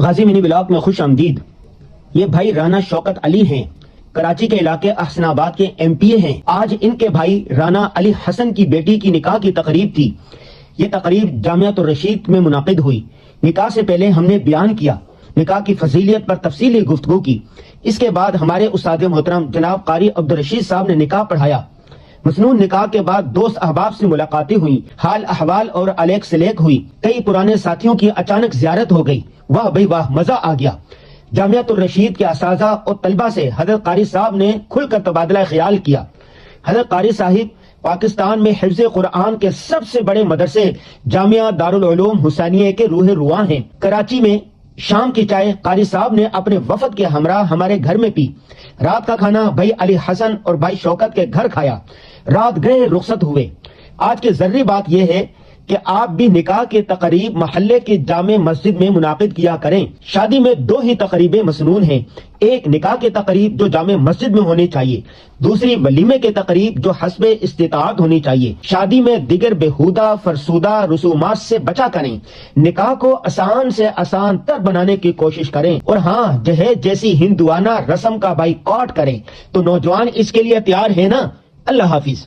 غازی منی block میں خوش آمدید۔ یہ بھائی رانا شوکت علی ہیں، کراچی کے علاقے احسن آباد کے ایم پی اے ہیں۔ آج ان کے بھائی رانا علی حسن کی بیٹی کی نکاح کی تقریب تھی۔ یہ تقریب جامعۃ الرشید میں منعقد ہوئی۔ نکاح سے پہلے ہم نے بیان کیا، نکاح کی فضیلت پر تفصیلی گفتگو کی۔ اس کے بعد ہمارے استاد محترم جناب قاری عبدالرشید صاحب نے نکاح پڑھایا۔ مسنون نکاح کے بعد دوست احباب سے ملاقاتیں ہوئیں، حال احوال اور الیک سلیک ہوئی۔ کئی پرانے ساتھیوں کی اچانک زیارت ہو گئی۔ واہ بھائی واہ، مزہ آ گیا۔ جامعۃ الرشید کے اساتذہ اور طلبہ سے حضرت قاری صاحب نے کھل کر تبادلہ خیال کیا۔ حضرت قاری صاحب پاکستان میں حفظ قرآن کے سب سے بڑے مدرسے جامعہ دارالعلوم حسینیہ کے روح رواں ہیں۔ کراچی میں شام کی چائے قاری صاحب نے اپنے وفد کے ہمراہ ہمارے گھر میں پی۔ رات کا کھانا بھائی علی حسن اور بھائی شوکت کے گھر کھایا۔ رات گئے رخصت ہوئے۔ آج کی ضروری بات یہ ہے کہ آپ بھی نکاح کی تقریب محلے کی جامع مسجد میں منعقد کیا کریں۔ شادی میں دو ہی تقریبیں مسنون ہیں، ایک نکاح کی تقریب جو جامع مسجد میں ہونی چاہیے، دوسری ولیمے کی تقریب جو حسب استطاعت ہونی چاہیے۔ شادی میں دیگر بےہودہ فرسودہ رسومات سے بچا کریں، نکاح کو آسان سے آسان تر بنانے کی کوشش کریں، اور ہاں جہیز جیسی ہندوانہ رسم کا بائیکاٹ کریں۔ تو نوجوان اس کے لیے تیار ہے نا؟ اللہ حافظ۔